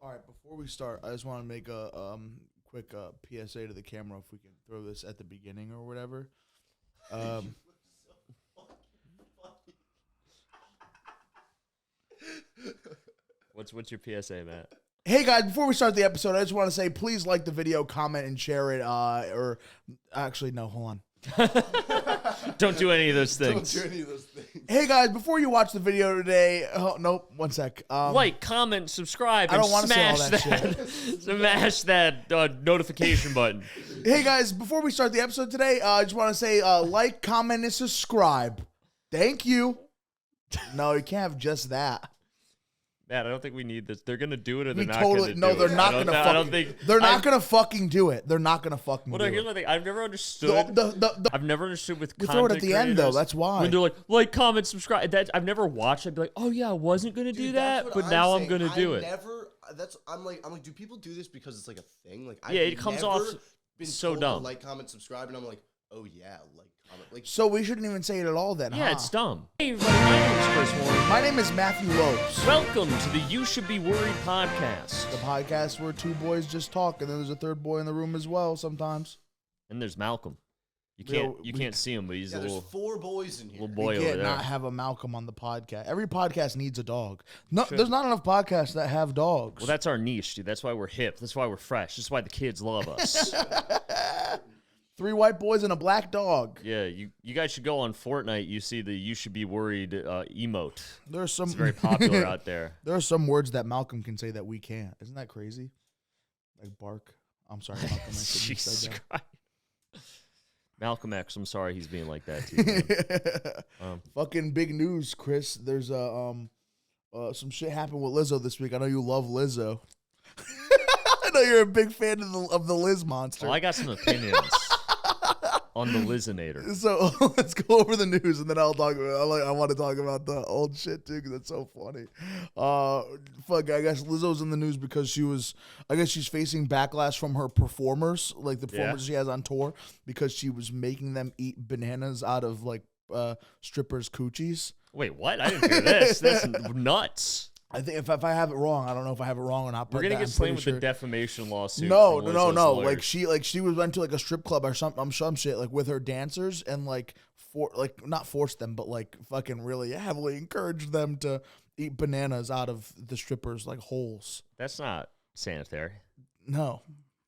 All right, before we start, I just want to make a quick PSA to the camera if we can throw this at the beginning or whatever. What's your PSA, Matt? Hey guys, before we start the episode, I just want to say please like the video, comment, and share it. Or actually, no, hold on. Don't do any of those things. Don't do any of those things. Hey guys, before you watch the video today, nope, one sec. Like, comment, subscribe, I and don't want to say all that shit. Smash that notification button. Hey guys, before we start the episode today, I just want to say like, comment, and subscribe. Thank you. No, you can't have just that. Matt, I don't think we need this. They're gonna do it, or they're not totally, gonna no, do they're it. not gonna. I don't think they're not gonna fucking do it. They're not gonna fucking. Well, do no, here's it. the thing. I've never understood. I've never understood with we content throw it at the end though. That's why. When they're like, comment, subscribe. I've never watched. I'd be like, oh yeah, I wasn't gonna do that, but now I'm gonna do it. I'm like, do people do this because it's like a thing? Like, yeah, it comes off been so dumb. Like, comment, subscribe, and I'm like, oh yeah, like, comment. Like, so we shouldn't even say it at all then. Yeah, huh? it's dumb. Hey everybody, my name is Chris Warren. My name is Matthew Lopes. Welcome to the You Should Be Worried podcast. The podcast where two boys just talk, and then there's a third boy in the room as well sometimes. And there's Malcolm. You can't see him, but he's a little. There's 4 boys in here. Little boy we over can't there. not have a Malcolm on the podcast. Every podcast needs a dog. No, there's not enough podcasts that have dogs. Well, that's our niche, dude. That's why we're hip. That's why we're fresh. That's why the kids love us. 3 white boys and a black dog. Yeah, you guys should go on Fortnite. You see the "You Should Be Worried" emote. There's some. It's very popular out there. There are some words that Malcolm can say that we can't. Isn't that crazy? Like bark. I'm sorry, Malcolm. I shouldn't have Jesus said that. Christ. Malcolm X, I'm sorry he's being like that too. Fucking big news, Chris. There's some shit happened with Lizzo this week. I know you love Lizzo. I know you're a big fan of the Liz monster. Well, I got some opinions on the Lizinator. So let's go over the news, and then I'll talk. I want to talk about the old shit too, because that's so funny. I guess Lizzo's in the news because she's facing backlash from her performers, like the performers she has on tour, because she was making them eat bananas out of like strippers' coochies. Wait, what? I didn't hear this. That's nuts. I think if I have it wrong, I don't know if I have it wrong or not. We're gonna get slammed with the defamation lawsuit. No. Like she went to like a strip club or some shit like with her dancers and not forced them, but like fucking really heavily encouraged them to eat bananas out of the strippers' like holes. That's not sanitary. No.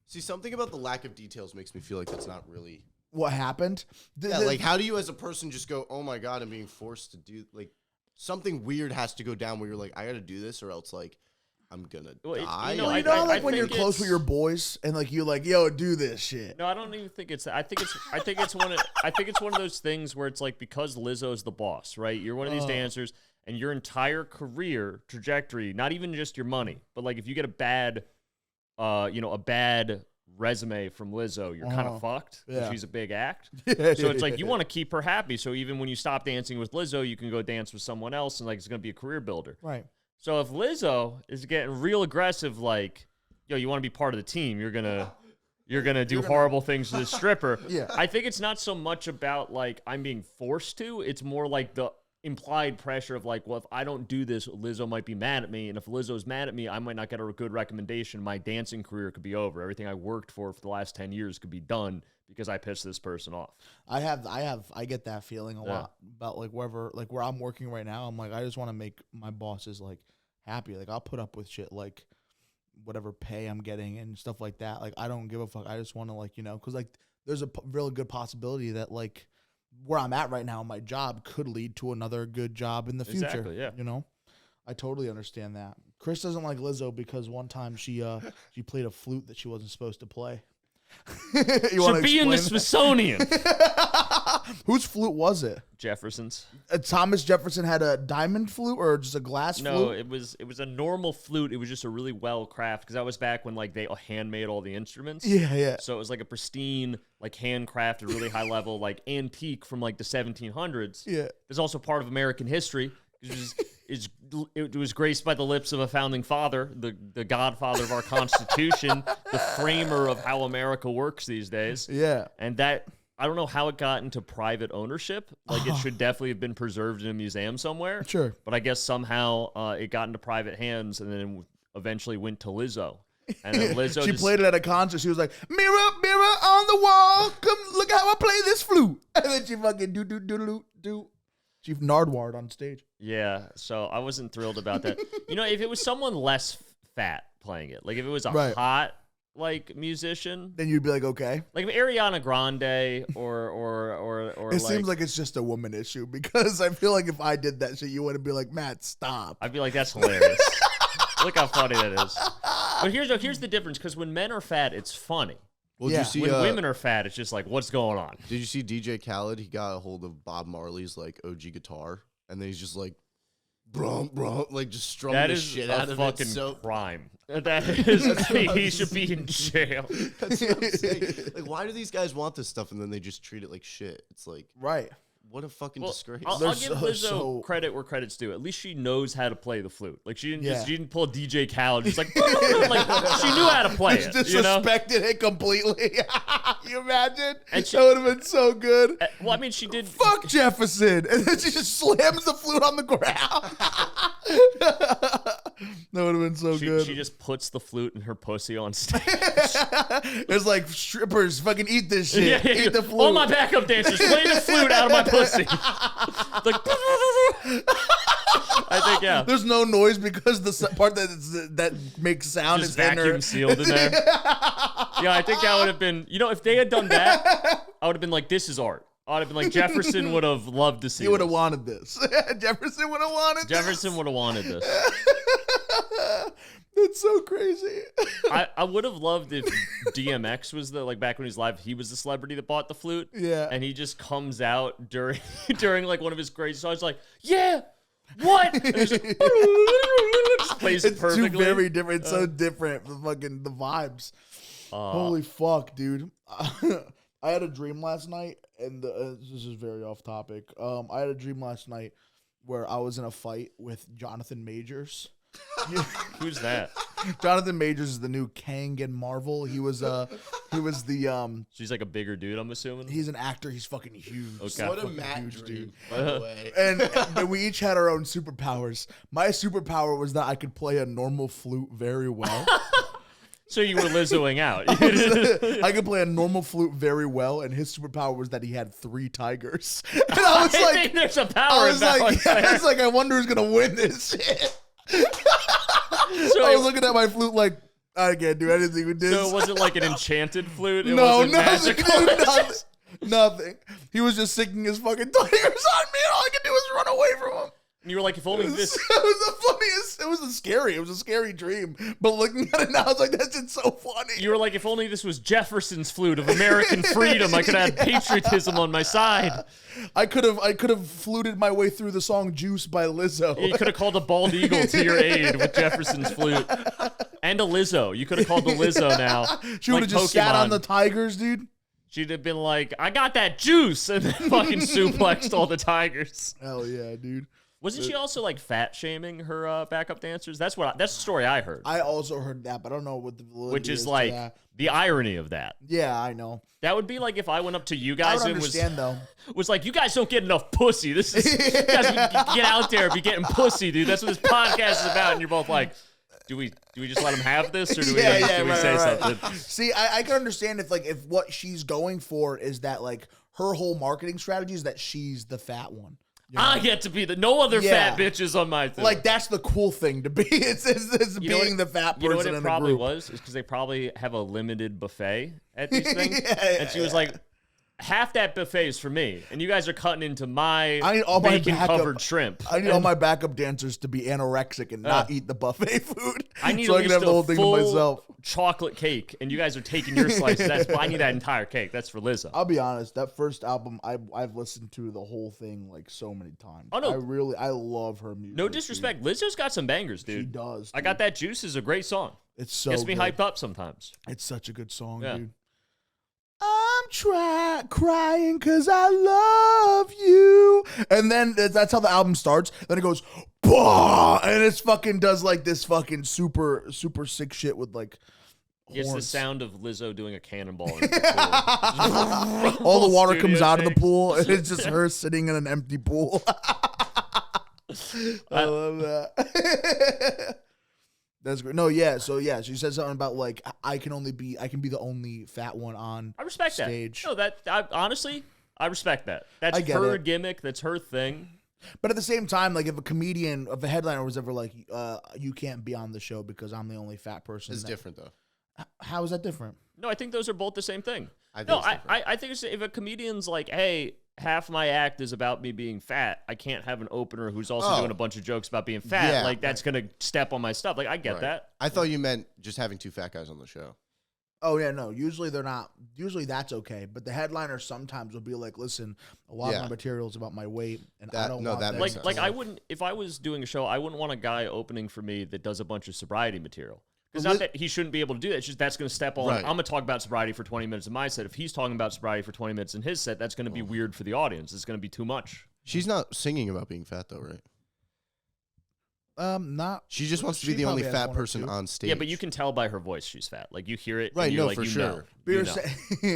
See, something about the lack of details makes me feel like that's not really what happened. Like, how do you as a person just go, oh my god, I'm being forced to do like. Something weird has to go down where you're like, I gotta do this, or else like I'm gonna die. Like when you're close with your boys and like you're like, yo, do this shit. No, I don't even think it's that. I think it's one of those things where it's like, because Lizzo's the boss, right? You're one of these dancers, and your entire career trajectory, not even just your money, but like if you get a bad resume from Lizzo, you're kind of fucked. Yeah. She's a big act. So it's like you want to keep her happy. So even when you stop dancing with Lizzo, you can go dance with someone else, and like it's gonna be a career builder. Right. So if Lizzo is getting real aggressive, like, yo, you want to be part of the team, you're gonna do horrible things to the stripper. Yeah. I think it's not so much about like I'm being forced to. It's more like the implied pressure of like, well, if I don't do this, Lizzo might be mad at me, and if Lizzo's mad at me, I might not get a good recommendation. My dancing career could be over. Everything I worked for the last 10 years could be done because I pissed this person off. I get that feeling a lot about like where I'm working right now. I'm like, I just want to make my bosses like happy. Like I'll put up with shit like whatever pay I'm getting and stuff like that. Like I don't give a fuck. I just want to like, because like there's a really good possibility that like where I'm at right now, my job could lead to another good job in the future. Exactly, yeah. I totally understand that. Chris doesn't like Lizzo because one time she played a flute that she wasn't supposed to play. Should be in the Smithsonian. Whose flute was it? Jefferson's. Thomas Jefferson had a diamond flute or just a glass flute? No, it was a normal flute. It was just a really well crafted, because that was back when like they handmade all the instruments. Yeah. So it was like a pristine, like handcrafted, really high level, like antique from like the 1700s. Yeah. It's also part of American history. It was graced by the lips of a founding father, the godfather of our Constitution, the framer of how America works these days. Yeah. And that, I don't know how it got into private ownership. Like, it should definitely have been preserved in a museum somewhere. Sure. But I guess somehow it got into private hands, and then eventually went to Lizzo. And then Lizzo she played it at a concert. She was like, mirror, mirror on the wall. Come look how I play this flute. And then she fucking do. She Nardwared on stage. Yeah, so I wasn't thrilled about that. If it was someone less fat playing it, like if it was a hot like musician, then you'd be like, okay. Like if Ariana Grande or it seems like it's just a woman issue because I feel like if I did that shit, you wouldn't be like, Matt, stop. I'd be like, that's hilarious. Look how funny that is. But here's the difference, because when men are fat, it's funny. Well, did you see, when women are fat, it's just like, what's going on? Did you see DJ Khaled? He got a hold of Bob Marley's like OG guitar, and then he's just like, brum, like just strumming the shit out of it. That is a fucking crime. That is, he should be in jail. That's what I'm saying. Like, why do these guys want this stuff and then they just treat it like shit? It's like, right. What a fucking disgrace. I'll give Lizzo credit where credit's due. At least she knows how to play the flute. Like she didn't pull a DJ Khaled. Just like, like she knew how to play it. Disrespected it completely. You imagine? And that would have been so good. Well, I mean, she did. Fuck Jefferson, and then she just slams the flute on the ground. That would have been so good. She just puts the flute in her pussy on stage. It's like strippers, fucking eat this shit. Eat the flute. All my backup dancers, play the flute out of my pussy. Like, I think there's no noise because the part that makes sound just is vacuum sealed in there. Yeah, I think that would have been. If they had done that, I would have been like, this is art. I would have been like, Jefferson would have loved to see. He would have wanted this. Jefferson would have wanted this. That's so crazy. I would have loved if DMX was back when he was live, he was the celebrity that bought the flute. Yeah. And he just comes out during like one of his crazy songs, like, yeah, what? And just plays it perfectly. It's two very different, so different. The vibes. Holy fuck, dude. I had a dream last night, and this is very off topic. I had a dream last night where I was in a fight with Jonathan Majors. Who's that? Jonathan Majors is the new Kang in Marvel. He was the So he's like a bigger dude, I'm assuming. He's an actor. He's fucking huge. Okay. What a Matt dream, dude. By the way. And we each had our own superpowers. My superpower was that I could play a normal flute very well. So you were Lizzoing out. I could play a normal flute very well, and his superpower was that he had 3 tigers. And I was like, think there's a power imbalance there. I was like, I wonder who's gonna win this shit. I was looking at my flute like, I can't do anything with this. So was it like an enchanted flute? No, nothing. He was just singing his fucking tigers on me, and all I could do was run away from him. And you were like, if only this. It was the funniest. It was a scary dream. But looking at it now, I was like, that's just so funny. You were like, if only this was Jefferson's flute of American freedom, I could have patriotism on my side. I could have fluted my way through the song "Juice" by Lizzo. You could have called a bald eagle to your aid with Jefferson's flute, and a Lizzo. You could have called the Lizzo now. She would have just sat on the tigers, dude. She'd have been like, I got that juice, and then fucking suplexed all the tigers. Hell yeah, dude. Wasn't she also like fat shaming her backup dancers? That's the story I heard. I also heard that, but I don't know what the validity Which is to like that. the irony of that. Yeah, I know. That would be like if I went up to you guys and though. was like, you guys don't get enough pussy. This is you guys get out there and be getting pussy, dude. That's what this podcast is about. And you're both like, do we just let him have this, or do we say something? See, I can understand if what she's going for is that like her whole marketing strategy is that she's the fat one. You know? I get to be no other fat bitches on my thing. Like that's the cool thing to be. It's being the fat person. You know what it in probably a group. was? Is because they probably have a limited buffet at these things. And she was like, half that buffet is for me, and you guys are cutting into my bacon-covered shrimp. I need all my backup dancers to be anorexic and not eat the buffet food. I need so I can have the whole thing to myself. Chocolate cake, and you guys are taking your slices. I need that entire cake. That's for Lizzo. I'll be honest. That first album, I've listened to the whole thing like so many times. Oh no, I love her music. No disrespect, dude. Lizzo's got some bangers, dude. She does. Dude. I Got That Juice is a great song. It's so gets me good. hyped up sometimes. It's such a good song, yeah. dude. I'm crying because I love you. And then that's how the album starts. Then it goes, bah! And it fucking does like this fucking super, super sick shit with like horns. It's the sound of Lizzo doing a cannonball in the pool. All the water comes out of the pool, and it's just her sitting in an empty pool. I love that. That's great. No, yeah. So yeah, she said something about like I can be the only fat one on. I respect stage. that. No, honestly, I respect that. That's her gimmick. That's her thing. But at the same time, like if a headliner was ever like, you can't be on the show because I'm the only fat person. It's different though. How is that different? No, I think those are both the same thing. I think if a comedian's like, hey, half my act is about me being fat, I can't have an opener who's also doing a bunch of jokes about being fat. Yeah, like that's gonna step on my stuff. Like I get that. I thought you meant just having 2 fat guys on the show. Oh yeah, no. Usually they're not. Usually that's okay. But the headliner sometimes will be like, "Listen, a lot of my material is about my weight, and I don't want that." Makes sense. Like I wouldn't, if I was doing a show, I wouldn't want a guy opening for me that does a bunch of sobriety material. Because not that he shouldn't be able to do that. It's just that's going to step on. Right. I'm going to talk about sobriety for 20 minutes in my set. If he's talking about sobriety for 20 minutes in his set, that's going to be weird for the audience. It's going to be too much. She's not singing about being fat though, right? Not. She just wants to be the only fat person on stage. Yeah, but you can tell by her voice she's fat. Like you hear it, right? and you're No, like, for you sure. know. You know.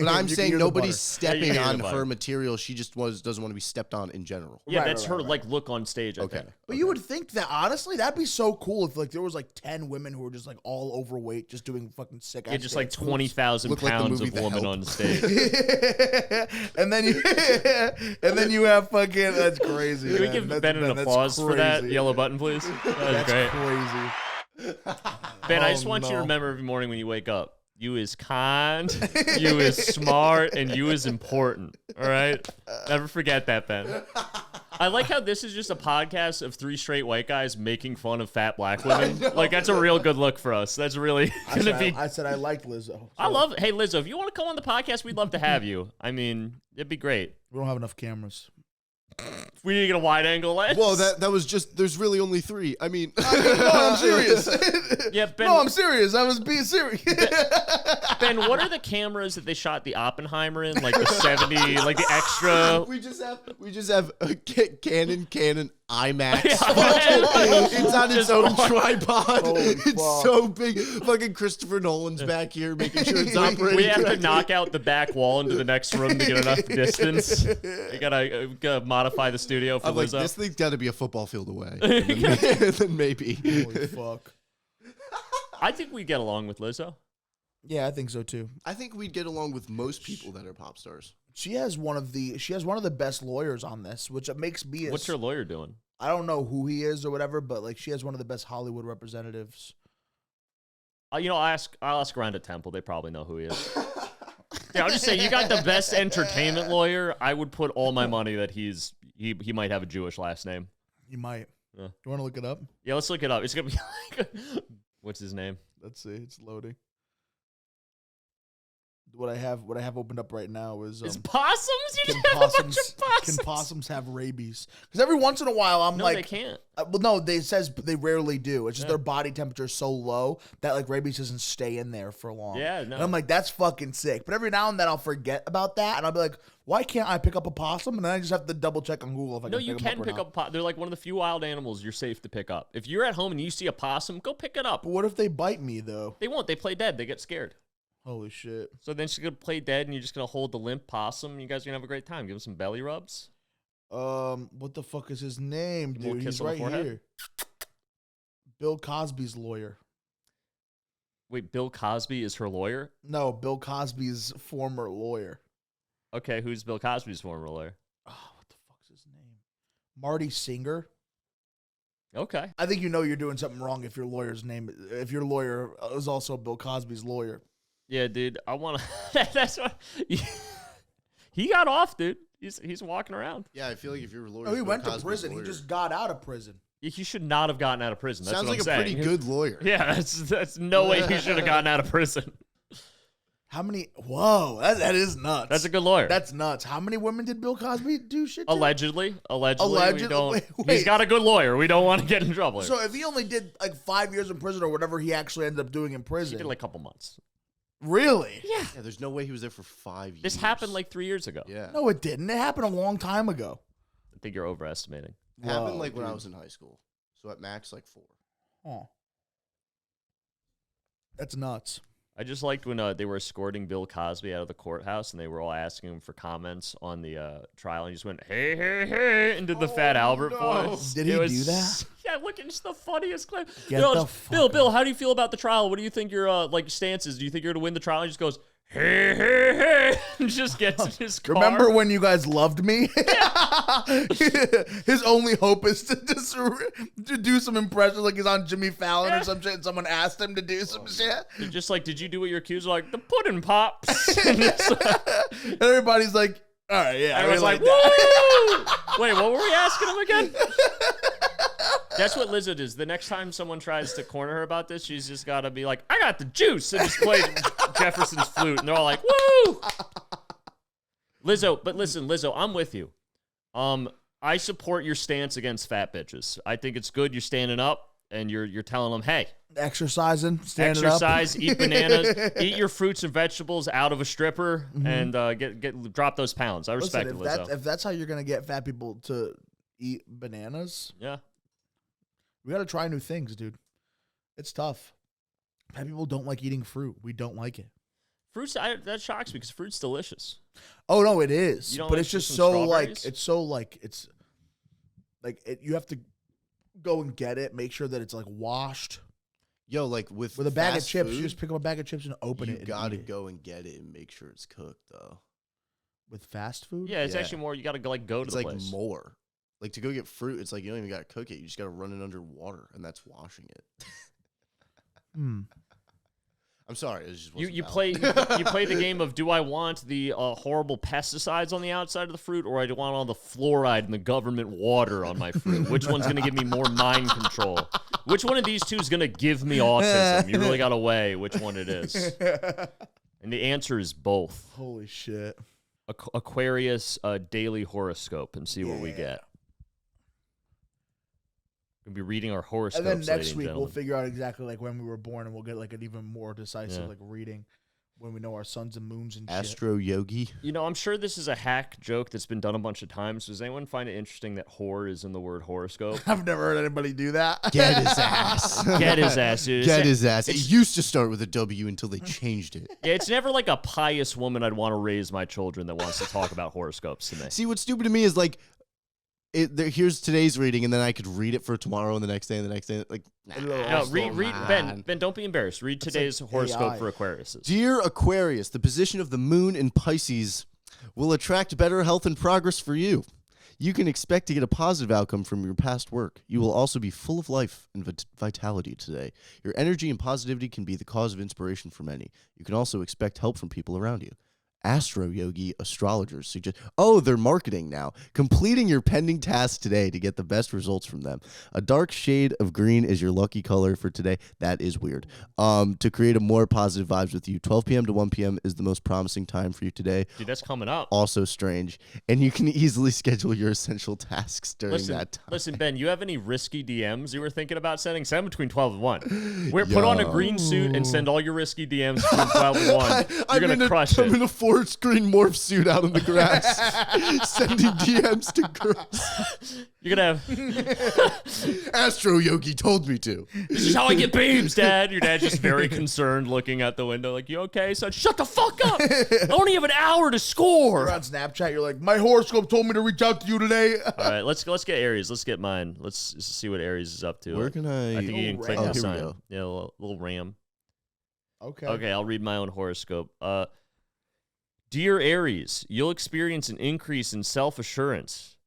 But I'm saying nobody's Yeah, stepping on the her butter. material. She just doesn't want to be stepped on in general. Yeah, Right, that's right, her right. like look on stage. I Okay. think. But you would think that honestly, that'd be so cool if like there was like 10 women who were just like all overweight, just doing fucking sick. Yeah, just like 20,000 Look like the pounds movie of The woman Help. on stage. and then you have fucking. That's crazy. Can we man. give That's, Ben an man, that's applause for that crazy. yellow button, please? That was That's great. crazy. Ben, I Oh, just want you to no. remember every morning when you wake up, you is kind, you is smart, and you is important. All right? Never forget that, Ben. I like how this is just a podcast of 3 straight white guys making fun of fat black women. Like, that's a real good look for us. That's really going to be... I said I liked Lizzo. I love... Hey, Lizzo, if you want to come on the podcast, we'd love to have you. I mean, it'd be great. We don't have enough cameras. We need to get a wide angle lens. Well, that was just. There's really only 3. I mean, No, I'm serious. Yeah, Ben, No, I'm serious. I was being serious. Ben, what are the cameras that they shot the Oppenheimer in? Like the 70, like the extra... we just have a Canon IMAX. Yeah. It's on its Just own on. tripod. Holy It's fuck. so big. Fucking Christopher Nolan's back here making sure it's operating. We have to correctly. knock out the back wall into the next room to get enough distance. You gotta modify the studio for I'm like, Lizzo. this thing's got to be a football field away. And then maybe. Holy fuck. I think we get along with Lizzo. Yeah, I think so too. I think we'd get along with most people that are pop stars. She has one of the best lawyers on this, which makes me. What's her lawyer doing? I don't know who he is or whatever, but like she has one of the best Hollywood representatives. I'll ask around at Temple. They probably know who he is. Yeah, I'll just say you got the best entertainment lawyer. I would put all my money that he might have a Jewish last name. He might. Yeah. You want to look it up? Yeah, let's look it up. It's gonna be like, what's his name? Let's see. It's loading. What I have opened up right now is Is possums? You can just have a bunch possums of possums. can possums have rabies? Because every once in a while I'm No, like, they can't. well, no, they says they rarely do. It's just Yeah. their body temperature is so low that like rabies doesn't stay in there for long. Yeah, no. And I'm like, that's fucking sick. But every now and then I'll forget about that, and I'll be like, why can't I pick up a possum? And then I just have to double check on Google if I No, can. you pick can them pick up. Or up. not. They're like one of the few wild animals you're safe to pick up. If you're at home and you see a possum, go pick it up. But what if they bite me though? They won't. They play dead. They get scared. Holy shit. So then she's gonna play dead, and you're just gonna hold the limp possum. You guys are gonna have a great time. Give him some belly rubs. What the fuck is his name, Give him a dude? kiss He's on the right forehead? here. Bill Cosby's lawyer. Wait, Bill Cosby is her lawyer? No, Bill Cosby's former lawyer. Okay, who's Bill Cosby's former lawyer? Oh, what the fuck's his name? Marty Singer. Okay. I think you know you're doing something wrong if your lawyer is also Bill Cosby's lawyer. Yeah, dude. I want to. That's what. He got off, dude. He's walking around. Yeah, I feel like if you're a lawyer, No, he Bill went to Cosby's prison. lawyer. He just got out of prison. He should not have gotten out of prison. That's sounds what like I'm a saying. pretty good lawyer. Yeah, that's no way he should have gotten out of prison. How many? Whoa, that is nuts. That's a good lawyer. That's nuts. How many women did Bill Cosby do shit to? Allegedly. We don't. Wait. He's got a good lawyer. We don't want to get in trouble. So if he only did like 5 years in prison or whatever he actually ended up doing in he prison, did like a couple months. really? Yeah. Yeah, there's no way he was there for 5 years. This happened like 3 years ago. Yeah. No, it didn't. It happened a long time ago. I think you're overestimating. It happened Whoa, like when I dude. was in high school. So at max, like 4. Oh, that's nuts. I just liked when they were escorting Bill Cosby out of the courthouse and they were all asking him for comments on the trial. And he just went, hey, hey, hey, and did the Fat Albert voice. Did he do that? Yeah, look, it's the funniest clip. Get Bill, the fuck Bill, how do you feel about the trial? What do you think your stance is? Do you think you're going to win the trial? He just goes, hey, hey, hey, and just gets in his car. Remember when you guys loved me? His only hope is to just to do some impressions, like he's on Jimmy Fallon or some shit, and someone asked him to do some shit. They're just like, did you do what your accused? Like, the pudding pops. And everybody's like, all right, yeah. I was like, that. woo! Wait, what were we asking him again? That's what Lizzo does. The next time someone tries to corner her about this, she's just got to be like, I got the juice, and just play Jefferson's flute, and they're all like, woo! Lizzo, but listen, Lizzo, I'm with you. I support your stance against fat bitches. I think it's good you're standing up, and you're telling them, hey, exercising, standing exercise, up. eat bananas, eat your fruits and vegetables out of a stripper, and drop those pounds. I respect it, Lizzo. If that's how you're gonna get fat people to eat bananas, yeah. We gotta try new things, dude. It's tough. Fat people don't like eating fruit. We don't like it. Fruits, that shocks me because fruit's delicious. Oh no, it is. You don't But like it's just some so like strawberries? you have to go and get it, make sure that it's like washed. Yo, like with a bag of fast chips, food, you just pick up a bag of chips and open you it. gotta and eat it. go and get it and make sure it's cooked though. With fast food? Yeah, it's Yeah. actually more, you got to go to It's the like place. more. Like to go get fruit, it's like you don't even gotta cook it. You just gotta run it under water, and that's washing it. I'm sorry. It just wasn't You valid. play the game of, do I want the horrible pesticides on the outside of the fruit, or do I want all the fluoride and the government water on my fruit? Which one's going to give me more mind control? Which one of these two is going to give me autism? You really got to weigh which one it is. And the answer is both. Holy shit. Aquarius daily horoscope and see what we get. We'll be reading our horoscopes. And then next ladies and week we'll gentlemen. figure out exactly like when we were born, and we'll get like an even more decisive Yeah. like reading when we know our suns and moons and shit. Astro Yogi. You know, I'm sure this is a hack joke that's been done a bunch of times. Does anyone find it interesting that whore is in the word horoscope? I've never heard anybody do that. Get his ass. Get his ass, dude. Get his ass. It used to start with a W until they changed it. Yeah, it's never like a pious woman I'd want to raise my children that wants to talk about horoscopes to me. See, what's stupid to me is like, here's today's reading, and then I could read it for tomorrow and the next day and the next day. Like, No, read Ben, don't be embarrassed. Read today's horoscope AI. for Aquarius. Dear Aquarius, the position of the moon in Pisces will attract better health and progress for you. You can expect to get a positive outcome from your past work. You will also be full of life and vitality today. Your energy and positivity can be the cause of inspiration for many. You can also expect help from people around you. Astro Yogi astrologers suggest, they're marketing now. Completing your pending tasks today to get the best results from them. A dark shade of green is your lucky color for today. That is weird. To create a more positive vibes with you. 12 p.m. to 1 p.m. is the most promising time for you today. Dude, that's coming up. Also strange. And you can easily schedule your essential tasks during that time. Listen, Ben, you have any risky DMs you were thinking about sending? Send them between 12 and 1. Put on a green suit and send all your risky DMs between 12 and 1. You're going to crush it. I'm in a screen morph suit out in the grass, sending DMs to girls. You're going to have... Astro Yogi told me to. This is how I get babes, Dad. Your dad's just very concerned looking out the window like, you okay, son? Shut the fuck up. I only have an hour to score. You're on Snapchat, you're like, my horoscope told me to reach out to you today. All right, let's get Aries. Let's get mine. Let's see what Aries is up to. Where can I... I think you can click Ram. the Here we sign. go. Yeah, a little ram. Okay. Okay, I'll read my own horoscope. Dear Aries, you'll experience an increase in self-assurance.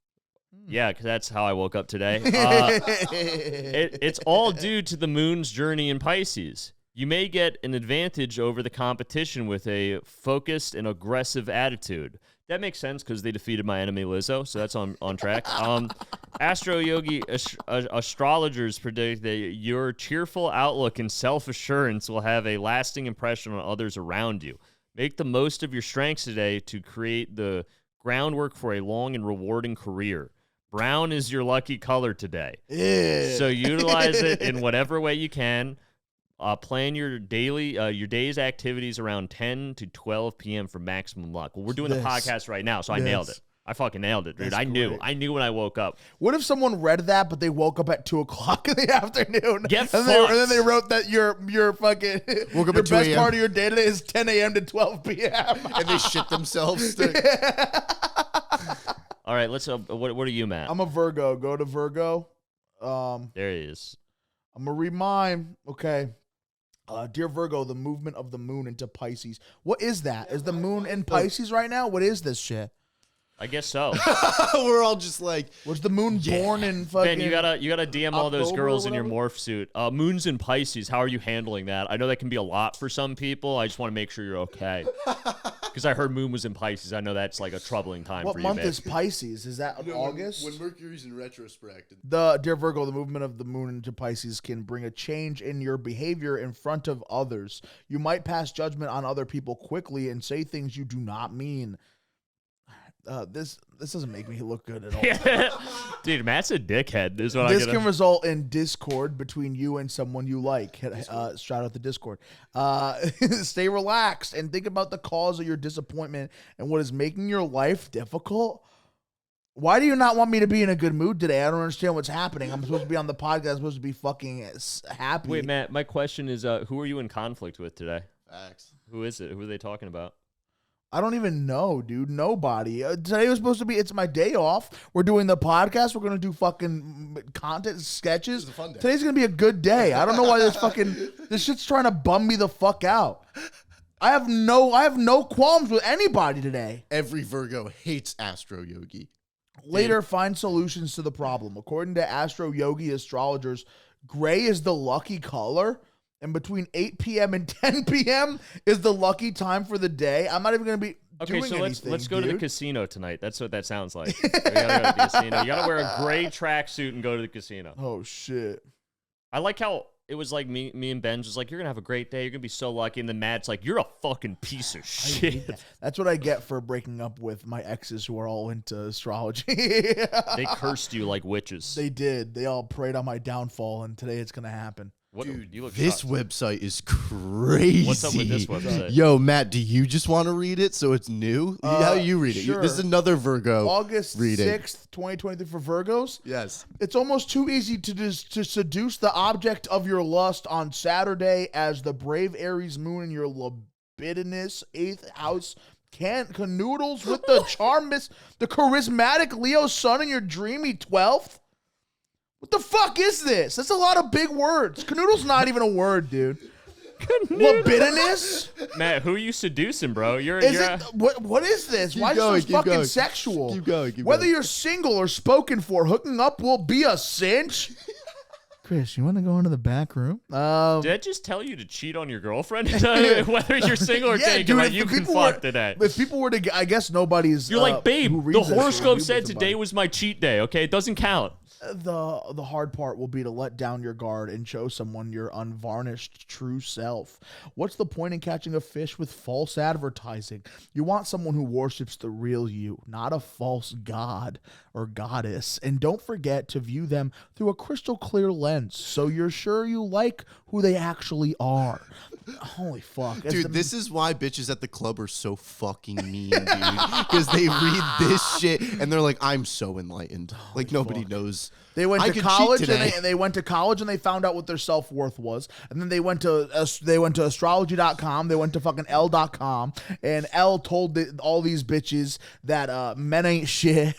Yeah, because that's how I woke up today. It's all due to the moon's journey in Pisces. You may get an advantage over the competition with a focused and aggressive attitude. That makes sense because they defeated my enemy Lizzo, so that's on track. Astro Yogi astrologers predict that your cheerful outlook and self-assurance will have a lasting impression on others around you. Make the most of your strengths today to create the groundwork for a long and rewarding career. Brown is your lucky color today. Yeah. So utilize it in whatever way you can. Plan your day's activities around 10 to 12 p.m. for maximum luck. Well, we're doing the podcast right now, so I nailed it. I fucking nailed it, dude. That's I knew. great. I knew when I woke up. What if someone read that, but they woke up at 2:00 in the afternoon? Get and then they wrote that your fucking Woke up your at 2 best a.m. part of your day today is 10 a.m. to 12 p.m. And they shit themselves. All right, let's. What are you, Matt? I'm a Virgo. Go to Virgo. There he is. I'm gonna read mine. Okay. Dear Virgo, the movement of the moon into Pisces. What is that? Is the moon in Pisces right now? What is this shit? I guess so. We're all just like, Was the moon born in fucking? Ben, you gotta DM all those October or girls in your whatever? morph suit. Moon's in Pisces. How are you handling that? I know that can be a lot for some people. I just want to make sure you're okay. Because I heard Moon was in Pisces. I know that's like a troubling time What for month you, babe. is Pisces? Is that August? When Mercury's in retrospect. Dear Virgo, the movement of the moon into Pisces can bring a change in your behavior in front of others. You might pass judgment on other people quickly and say things you do not mean. This doesn't make me look good at all. Dude, Matt's a dickhead. Is what This I can result in discord between you and someone you like. Shout out the Discord. Stay relaxed and think about the cause of your disappointment and what is making your life difficult. Why do you not want me to be in a good mood today? I don't understand what's happening. I'm supposed to be on the podcast. I'm supposed to be fucking happy. Wait, Matt, my question is, who are you in conflict with today? Facts. Who is it? Who are they talking about? I don't even know, dude. Nobody. Today was supposed to be, it's my day off. We're doing the podcast. We're going to do fucking content sketches. It's a fun day. Today's going to be a good day. I don't know why this shit's trying to bum me the fuck out. I have no qualms with anybody today. Every Virgo hates Astro Yogi. Later, find solutions to the problem. According to Astro Yogi astrologers, gray is the lucky color. And between 8 p.m. and 10 p.m. is the lucky time for the day. I'm not even going to be Okay, doing so anything, let's go to the dude. casino tonight. That's what that sounds like. We gotta go to the casino. You gotta wear a gray tracksuit and go to the casino. Oh, shit. I like how it was like me and Ben just like, you're gonna have a great day. You're gonna be so lucky. And then Matt's like, you're a fucking piece of I hate shit. that. That's what I get for breaking up with my exes who are all into astrology. They cursed you like witches. They did. They all prayed on my downfall, and today it's going to happen. What, Dude, you look this shocked. website is crazy. What's up with this website? Yo, Matt, do you just want to read it so it's new? How do you read it? sure. This is another Virgo. August reading. 6th, 2023 for Virgos. Yes. It's almost too easy to seduce the object of your lust on Saturday as the brave Aries moon in your libidinous 8th house canoodles with the the charismatic Leo sun in your dreamy 12th. What the fuck is this? That's a lot of big words. Canoodle's not even a word, dude. Libidinous? Matt, who are you seducing, bro? Is it what is this? Why going, is this keep fucking going. sexual? Keep going, keep Whether going. you're single or spoken for, hooking up will be a cinch. Chris, you want to go into the back room? Did I just tell you to cheat on your girlfriend? Whether you're single or Yeah, gay, dude, like, if you the can people fuck were- today. If people were to, I guess nobody's. You're like, babe, who the reads this will horoscope be said with today somebody. was my cheat day, okay? It doesn't count. The hard part will be to let down your guard and show someone your unvarnished true self. What's the point in catching a fish with false advertising? You want someone who worships the real you, not a false god or goddess. And don't forget to view them through a crystal clear lens so you're sure you like who they actually are. Holy fuck. Dude, this is why bitches at the club are so fucking mean, dude. Because they read this shit and they're like, I'm so enlightened. Like, nobody knows. They went I to could college cheat and today. they went to college and they found out what their self-worth was. And then they went to astrology.com, they went to fucking L.com, and L told all these bitches that men ain't shit.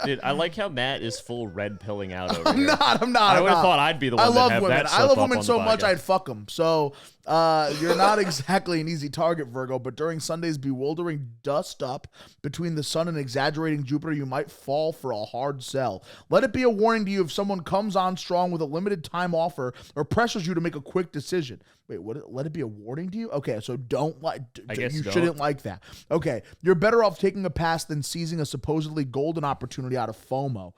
Dude, I like how Matt is full red pilling out over here. I'm not. I would have thought I'd be the one I that love have women. that I slip love up women on so the much podcast. I'd fuck them. So you're not exactly an easy target, Virgo, but during Sunday's bewildering dust up between the sun and exaggerating Jupiter, you might fall for a hard sell. Let it be a warning to you if someone comes on strong with a limited time offer or pressures you to make a quick decision. Wait, what? Let it be a warning to you? Okay, so don't like. I guess you don't. shouldn't like that. Okay, you're better off taking a pass than seizing a supposedly golden opportunity out of FOMO.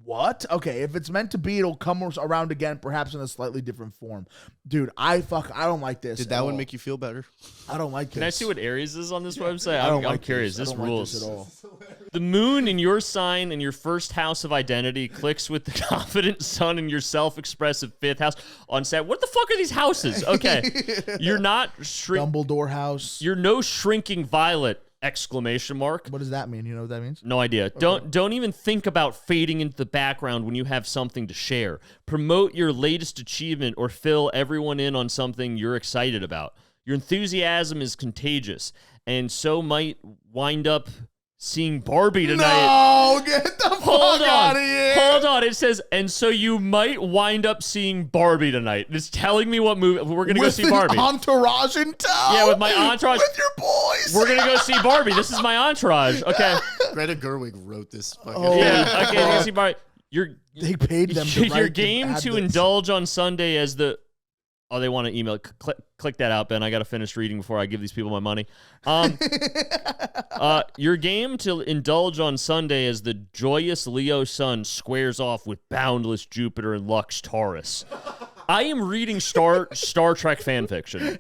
What? Okay, if it's meant to be, it'll come around again, perhaps in a slightly different form. Dude, I don't like this. Did that one make you feel better? I don't like this. Can I see what Aries is on this website? I don't I'm like curious. This, This I don't rules. Like this at all. The moon in your sign in your first house of identity clicks with the confident sun in your self-expressive fifth house on set. What the fuck are these houses? Okay. You're not Dumbledore house. You're no shrinking violet Exclamation mark. What does that mean? You know what that means? No idea. Okay. Don't even think about fading into the background when you have something to share. Promote your latest achievement or fill everyone in on something you're excited about. Your enthusiasm is contagious, and so might wind up seeing Barbie tonight. No, get the fuck out of here. Hold on. It says, and so you might wind up seeing Barbie tonight. It's telling me what movie we're gonna go see. Barbie. Entourage in town. Yeah, with my entourage. With your boys. We're gonna go see Barbie. This is my entourage. Okay. Greta Gerwig wrote this. Yeah. Okay. They see Barbie. They paid them. To your game to indulge on Sunday as the. Oh, they want to email. Click that out, Ben. I got to finish reading before I give these people my money. Your game to indulge on Sunday as the joyous Leo sun squares off with boundless Jupiter and Lux Taurus. I am reading Star Trek fan fiction.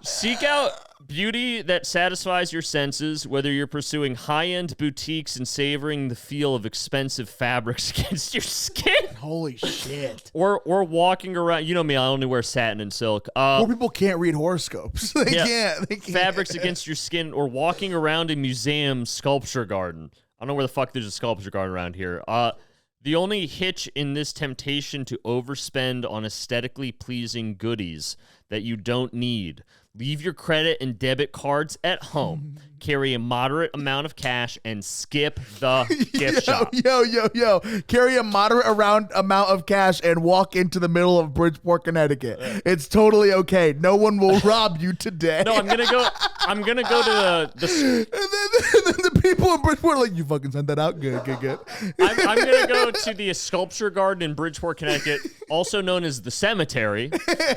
Seek out beauty that satisfies your senses, whether you're pursuing high-end boutiques and savoring the feel of expensive fabrics against your skin. Holy shit. Or walking around. You know me, I only wear satin and silk. Poor people can't read horoscopes. They can't. Fabrics against your skin, or walking around a museum sculpture garden. I don't know where the fuck there's a sculpture garden around here. The only hitch in this temptation to overspend on aesthetically pleasing goodies that you don't need. Leave your credit and debit cards at home. Carry a moderate amount of cash and skip the gift shop. Yo. Carry a moderate amount of cash and walk into the middle of Bridgeport, Connecticut. It's totally okay. No one will rob you today. No, I'm gonna go to the and then the people in Bridgeport are like, you fucking sent that out? Good. I'm gonna go to the sculpture garden in Bridgeport, Connecticut, also known as the cemetery,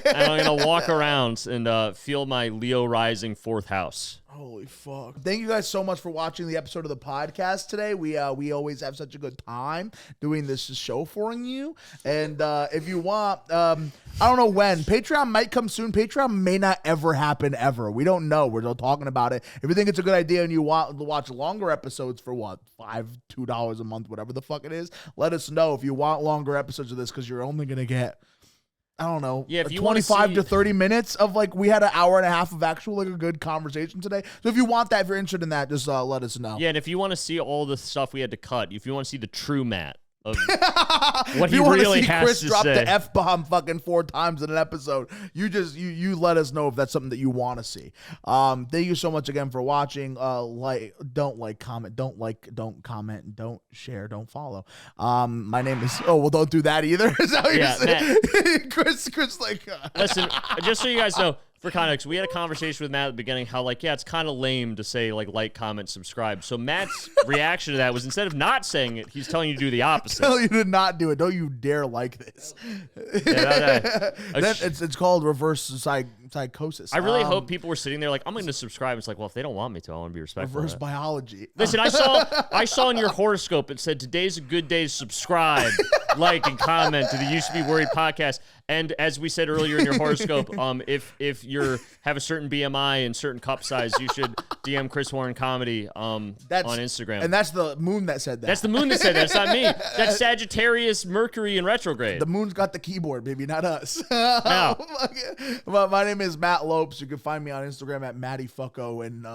and I'm gonna walk around and feel my Leo rising fourth house. Holy fuck. Thank you guys so much for watching the episode of the podcast today. We always have such a good time doing this show for you. And if you want, I don't know when. Patreon might come soon. Patreon may not ever happen ever. We don't know. We're still talking about it. If you think it's a good idea and you want to watch longer episodes for what, $2 a month, whatever the fuck it is, let us know if you want longer episodes of this, because you're only going to get, I don't know, if you 25 to 30 minutes of we had an hour and a half of actual a good conversation today. So if you want that, if you're interested in that, just let us know. Yeah, and if you want to see all the stuff we had to cut, if you want to see the true Matt of what he really has Chris to drop say. the F-bomb fucking 4 times in an episode, you let us know if that's something that you want to see. Thank you so much again for watching. Don't comment, don't comment, don't share, don't follow. My name is don't do that either. Is that what you're saying? Chris Listen, just so you guys know, for context, we had a conversation with Matt at the beginning how, it's kind of lame to say, like, comment, subscribe. So Matt's reaction to that was, instead of not saying it, he's telling you to do the opposite. Tell you to not do it. Don't you dare like this. It's called reverse psychosis. I really hope people were sitting there like, I'm going to subscribe. It's like, well, if they don't want me to, I want to be respectful. Reverse biology. Listen, I saw in your horoscope, it said, today's a good day to subscribe, like, and comment to the Used to Be Worried podcast. And as we said earlier in your horoscope, if you have a certain BMI and certain cup size, you should DM Chris Warren Comedy on Instagram. And that's the moon that said that. That's the moon that said that. It's not me. That's Sagittarius Mercury in retrograde. The moon's got the keyboard, baby, not us. No. My name is Matt Lopes. You can find me on Instagram at MattyFucko, and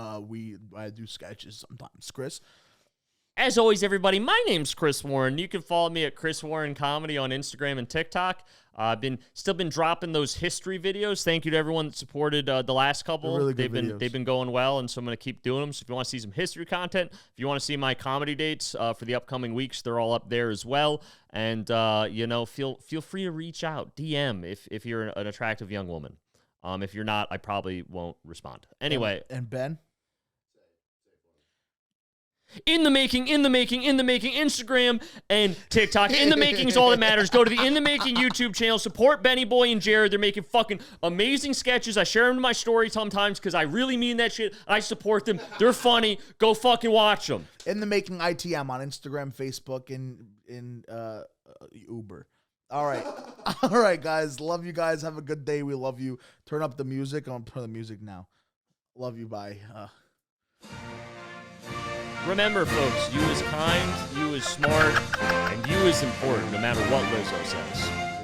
I do sketches sometimes. Chris? As always, everybody, my name's Chris Warren. You can follow me at Chris Warren Comedy on Instagram and TikTok. I've still been dropping those history videos. Thank you to everyone that supported the last couple. Really they've been going well, and so I'm going to keep doing them. So if you want to see some history content, if you want to see my comedy dates for the upcoming weeks, they're all up there as well. And feel free to reach out, DM if you're an attractive young woman. If you're not, I probably won't respond. Anyway, and Ben. In the making, Instagram and TikTok. In the making is all that matters. Go to the In the Making YouTube channel. Support Benny Boy and Jared. They're making fucking amazing sketches. I share them in my story sometimes because I really mean that shit. I support them. They're funny. Go fucking watch them. In the Making ITM on Instagram, Facebook, and Uber. All right, guys. Love you guys. Have a good day. We love you. Turn up the music. I'm gonna turn the music now. Love you. Bye. Remember, folks, you is kind, you is smart, and you is important, no matter what Lizzo says.